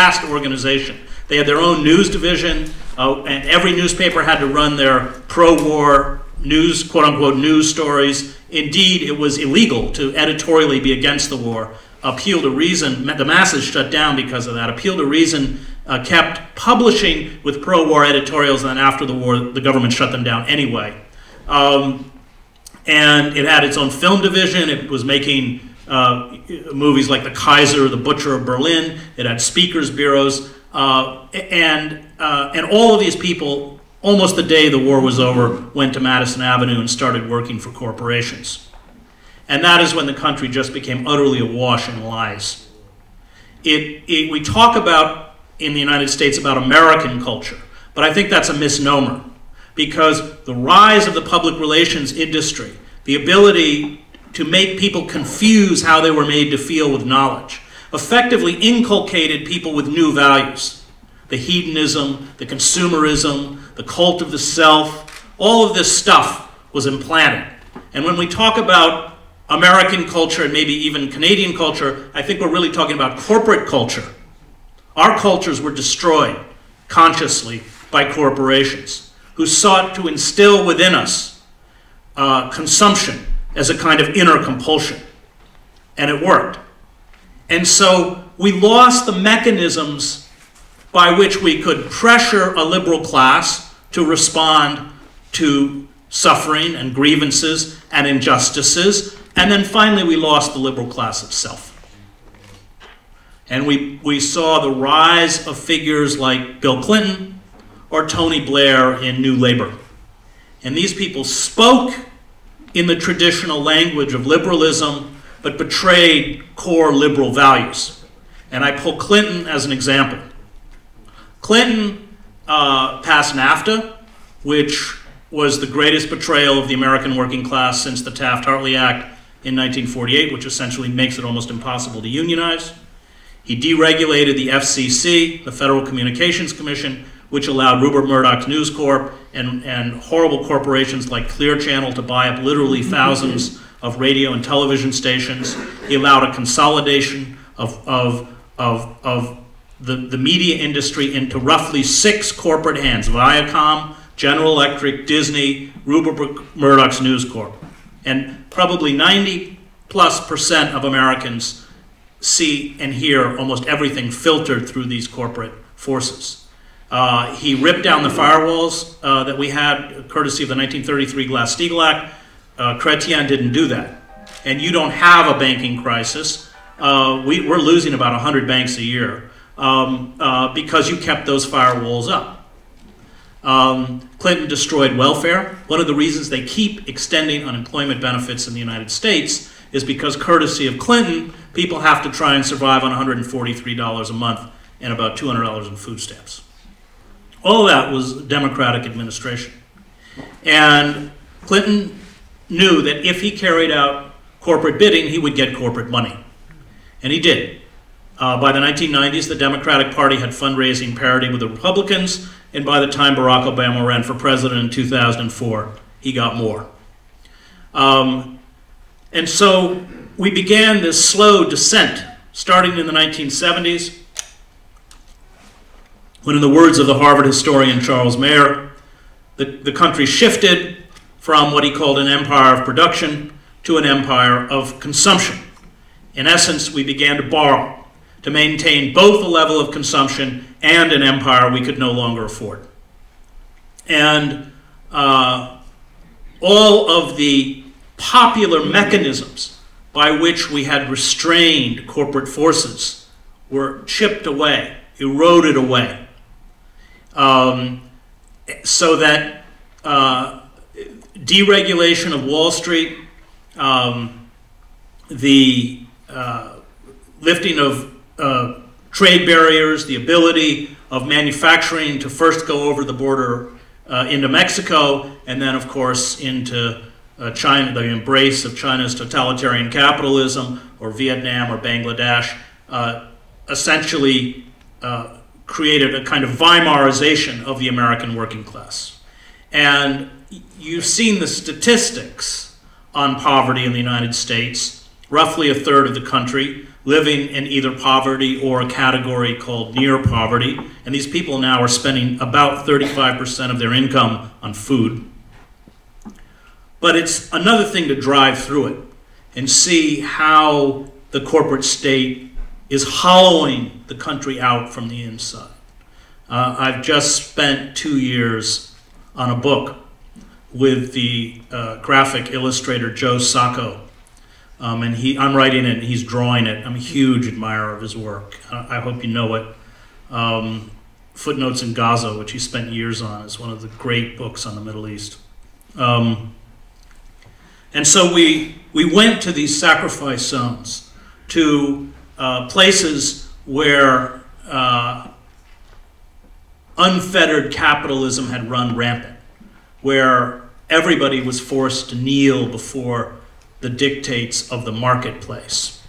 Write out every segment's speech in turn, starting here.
vast organization. They had their own news division, and every newspaper had to run their pro-war news, quote-unquote, news stories. Indeed, it was illegal to editorially be against the war. Appeal to Reason, the masses shut down because of that. Appeal to Reason kept publishing with pro-war editorials, and then after the war, the government shut them down anyway. And it had its own film division. It was making movies like The Kaiser, The Butcher of Berlin. It had speakers bureaus. And all of these people, almost the day the war was over, went to Madison Avenue and started working for corporations. And that is when the country just became utterly awash in lies. We talk about, in the United States, about American culture, but I think that's a misnomer, because the rise of the public relations industry, the ability to make people confuse how they were made to feel with knowledge, effectively inculcated people with new values. The hedonism, the consumerism, the cult of the self, all of this stuff was implanted. And when we talk about American culture and maybe even Canadian culture, I think we're really talking about corporate culture. Our cultures were destroyed consciously by corporations who sought to instill within us consumption as a kind of inner compulsion. And it worked. And so we lost the mechanisms by which we could pressure a liberal class to respond to suffering and grievances and injustices. And then finally we lost the liberal class itself. And we saw the rise of figures like Bill Clinton or Tony Blair in New Labour. And these people spoke in the traditional language of liberalism, but betrayed core liberal values. And I pull Clinton as an example. Clinton passed NAFTA, which was the greatest betrayal of the American working class since the Taft-Hartley Act in 1948, which essentially makes it almost impossible to unionize. He deregulated the FCC, the Federal Communications Commission, which allowed Rupert Murdoch's News Corp and horrible corporations like Clear Channel to buy up literally thousands of radio and television stations. He allowed a consolidation of the media industry into roughly 6 corporate hands: Viacom, General Electric, Disney, Rupert Murdoch's News Corp. And probably 90+% of Americans see and hear almost everything filtered through these corporate forces. He ripped down the firewalls that we had, courtesy of the 1933 Glass-Steagall Act. Chrétien didn't do that. And you don't have a banking crisis. We're losing about 100 banks a year because you kept those firewalls up. Clinton destroyed welfare. One of the reasons they keep extending unemployment benefits in the United States is because, courtesy of Clinton, people have to try and survive on $143 a month and about $200 in food stamps. All of that was Democratic administration. And Clinton knew that if he carried out corporate bidding, he would get corporate money. And he did. By the 1990s, the Democratic Party had fundraising parity with the Republicans, and by the time Barack Obama ran for president in 2004, he got more. And so we began this slow descent, starting in the 1970s, when, in the words of the Harvard historian Charles Mayer, the country shifted from what he called an empire of production to an empire of consumption. In essence, we began to borrow to maintain both a level of consumption and an empire we could no longer afford. And all of the popular mechanisms by which we had restrained corporate forces were chipped away, eroded away, so that deregulation of Wall Street, the lifting of trade barriers, the ability of manufacturing to first go over the border into Mexico, and then, of course, into China, the embrace of China's totalitarian capitalism, or Vietnam or Bangladesh, essentially created a kind of Weimarization of the American working class. And you've seen the statistics on poverty in the United States, roughly a third of the country living in either poverty or a category called near poverty. And these people now are spending about 35% of their income on food. But it's another thing to drive through it and see how the corporate state is hollowing the country out from the inside. I've just spent 2 years on a book with the graphic illustrator Joe Sacco. And I'm writing it and he's drawing it. I'm a huge admirer of his work. I hope you know it. Footnotes in Gaza, which he spent years on, is one of the great books on the Middle East. And so we went to these sacrifice zones, to places where unfettered capitalism had run rampant, where everybody was forced to kneel before the dictates of the marketplace.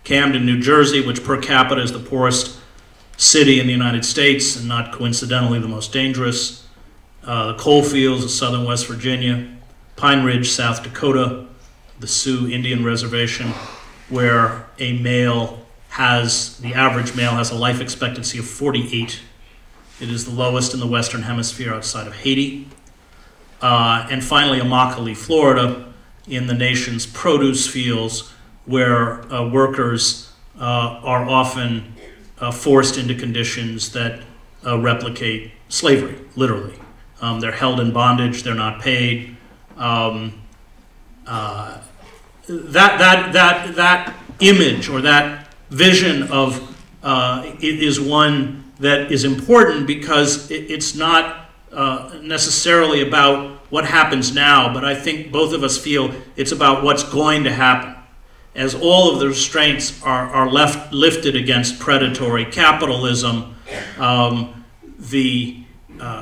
Camden, New Jersey, which per capita is the poorest city in the United States and not coincidentally the most dangerous. The coal fields of southern West Virginia, Pine Ridge, South Dakota, the Sioux Indian Reservation, where a male has, the average male has a life expectancy of 48. It is the lowest in the Western Hemisphere outside of Haiti. And finally, Immokalee, Florida, in the nation's produce fields, where workers are often forced into conditions that replicate slavery, literally. They're held in bondage, they're not paid. That image or that vision of is one that is important because it's not necessarily about what happens now, but I think both of us feel it's about what's going to happen. As all of the restraints are lifted against predatory capitalism, the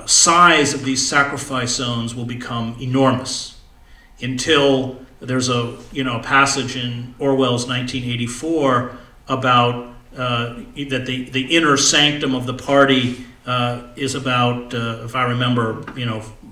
size of these sacrifice zones will become enormous until there's a passage in Orwell's 1984 about that the inner sanctum of the party is about, if I remember,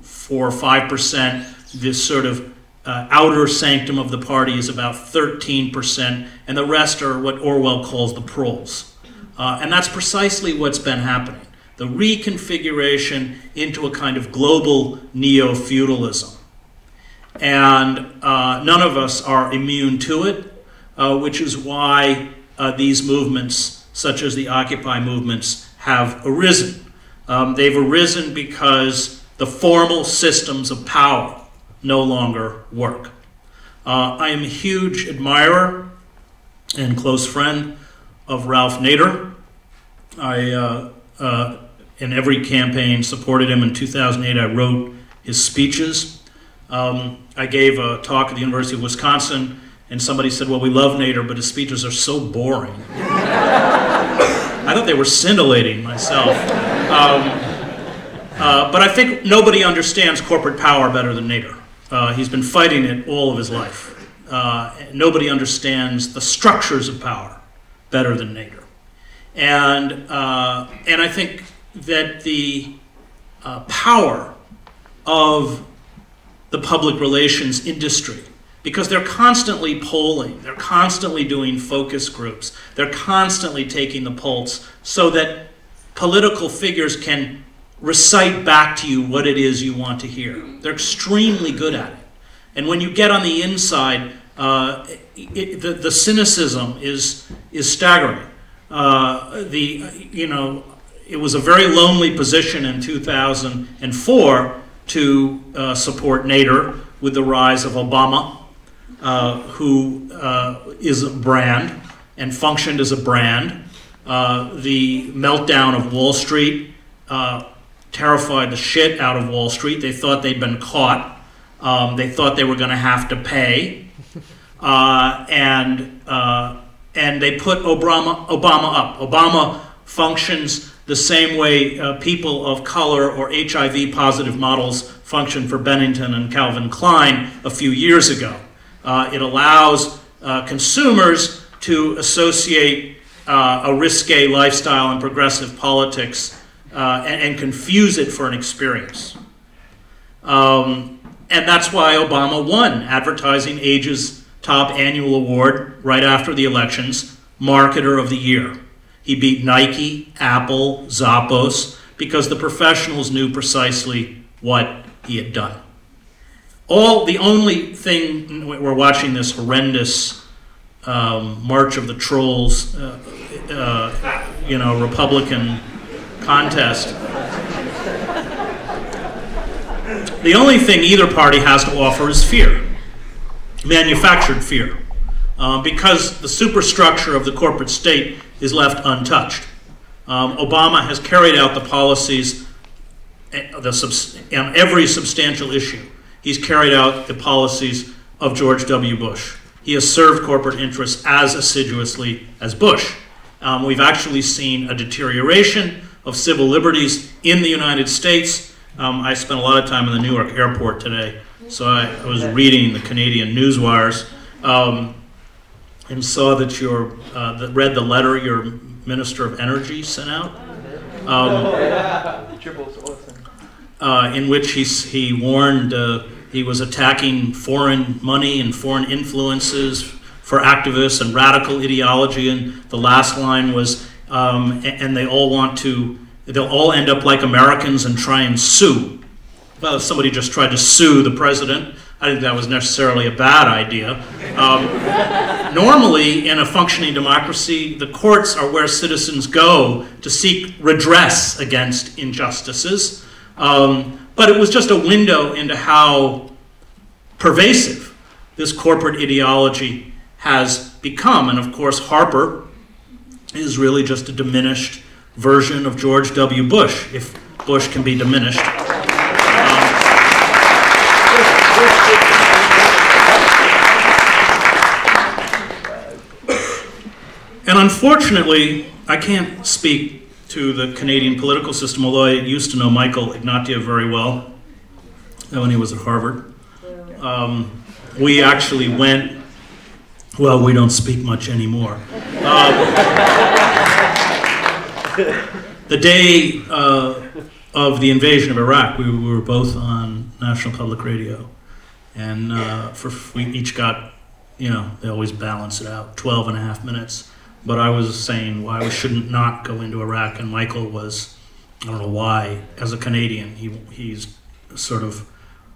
4 or 5%. This sort of outer sanctum of the party is about 13%, and the rest are what Orwell calls the proles. And that's precisely what's been happening. The reconfiguration into a kind of global neo-feudalism. And none of us are immune to it, which is why these movements, such as the Occupy movements, have arisen. They've arisen because the formal systems of power no longer work. I am a huge admirer and close friend of Ralph Nader. I, in every campaign, supported him. In 2008, I wrote his speeches. I gave a talk at the University of Wisconsin, and somebody said, well, we love Nader, but his speeches are so boring. I thought they were scintillating myself. But I think nobody understands corporate power better than Nader. He's been fighting it all of his life. Nobody understands the structures of power better than Nader. And I think that the power of the public relations industry, because they're constantly polling, they're constantly doing focus groups, they're constantly taking the pulse so that political figures can recite back to you what it is you want to hear. They're extremely good at it. And when you get on the inside, the cynicism is staggering. It was a very lonely position in 2004 to support Nader with the rise of Obama, who is a brand and functioned as a brand. The meltdown of Wall Street terrified the shit out of Wall Street. They thought they'd been caught. They thought they were going to have to pay. And they put Obama up. Obama functions the same way people of color or HIV positive models functioned for Bennington and Calvin Klein a few years ago. It allows consumers to associate a risque lifestyle and progressive politics and confuse it for an experience. And that's why Obama won. Advertising ages top annual award right after the elections, Marketer of the Year. He beat Nike, Apple, Zappos, because the professionals knew precisely what he had done. The only thing, we're watching this horrendous March of the Trolls, Republican contest. The only thing either party has to offer is fear, manufactured fear, because the superstructure of the corporate state is left untouched. Obama has carried out the policies on every substantial issue. He's carried out the policies of George W. Bush. He has served corporate interests as assiduously as Bush. We've actually seen a deterioration of civil liberties in the United States. I spent a lot of time in the New York airport today, so I was reading the Canadian news wires and saw that read the letter your Minister of Energy sent out, in which he warned he was attacking foreign money and foreign influences for activists and radical ideology, and the last line was, and they'll all end up like Americans and try and sue. Well, if somebody just tried to sue the president, I think that was necessarily a bad idea. Normally, in a functioning democracy, the courts are where citizens go to seek redress against injustices. But it was just a window into how pervasive this corporate ideology has become. And of course, Harper is really just a diminished version of George W. Bush, if Bush can be diminished. And unfortunately, I can't speak to the Canadian political system, although I used to know Michael Ignatieff very well when he was at Harvard. We actually went, well, we don't speak much anymore. The day of the invasion of Iraq, we were both on National Public Radio, and we each got, they always balance it out, 12.5 minutes. But I was saying why we shouldn't not go into Iraq, and Michael was, I don't know why, as a Canadian, he's sort of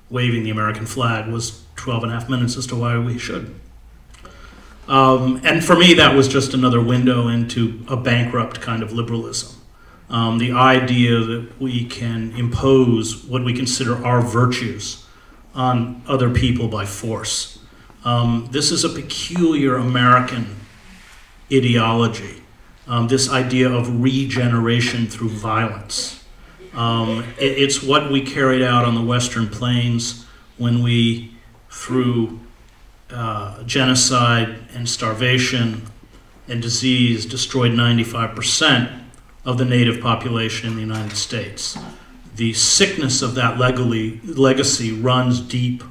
waving the American flag, was 12.5 minutes as to why we should. And for me, that was just another window into a bankrupt kind of liberalism. The idea that we can impose what we consider our virtues on other people by force. This is a peculiar American ideology, this idea of regeneration through violence. It's what we carried out on the Western Plains when we, through genocide and starvation and disease, destroyed 95% of the native population in the United States. The sickness of that legacy runs deep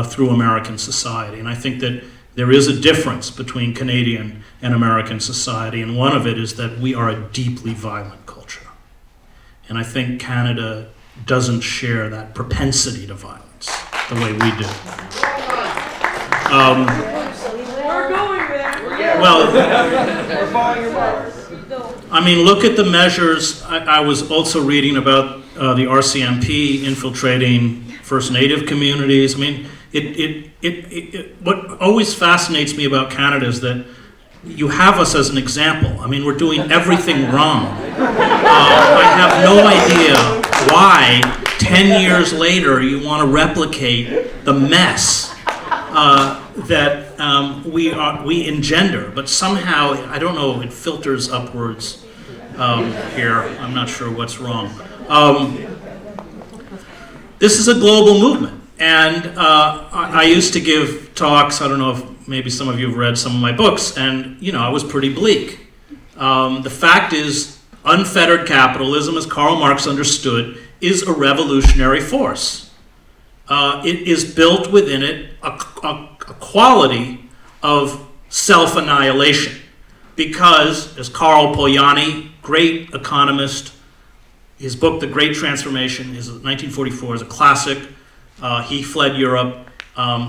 through American society, and I think that there is a difference between Canadian and American society, and one of it is that we are a deeply violent culture. And I think Canada doesn't share that propensity to violence the way we do. We're going there. Well, we're following your bars. I mean, look at the measures. I was also reading about the RCMP infiltrating First Native communities. I mean, what always fascinates me about Canada is that you have us as an example. I mean, we're doing everything wrong. I have no idea why 10 years later you want to replicate the mess that we engender. But somehow, I don't know, it filters upwards here. I'm not sure what's wrong. This is a global movement. And I used to give talks, I don't know if maybe some of you have read some of my books, and I was pretty bleak. The fact is, unfettered capitalism, as Karl Marx understood, is a revolutionary force. It is built within it a quality of self-annihilation. Because, as Karl Polanyi, great economist, his book, The Great Transformation, is 1944, is a classic. He fled Europe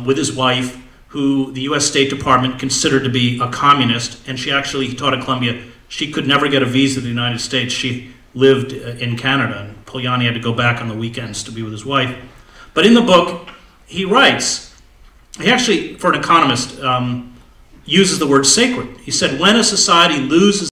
with his wife who the U.S. State Department considered to be a communist, and she actually taught at Columbia. She could never get a visa to the United States. She lived in Canada, and Polanyi had to go back on the weekends to be with his wife. But in the book, he writes, he actually, for an economist, uses the word sacred. He said, when a society loses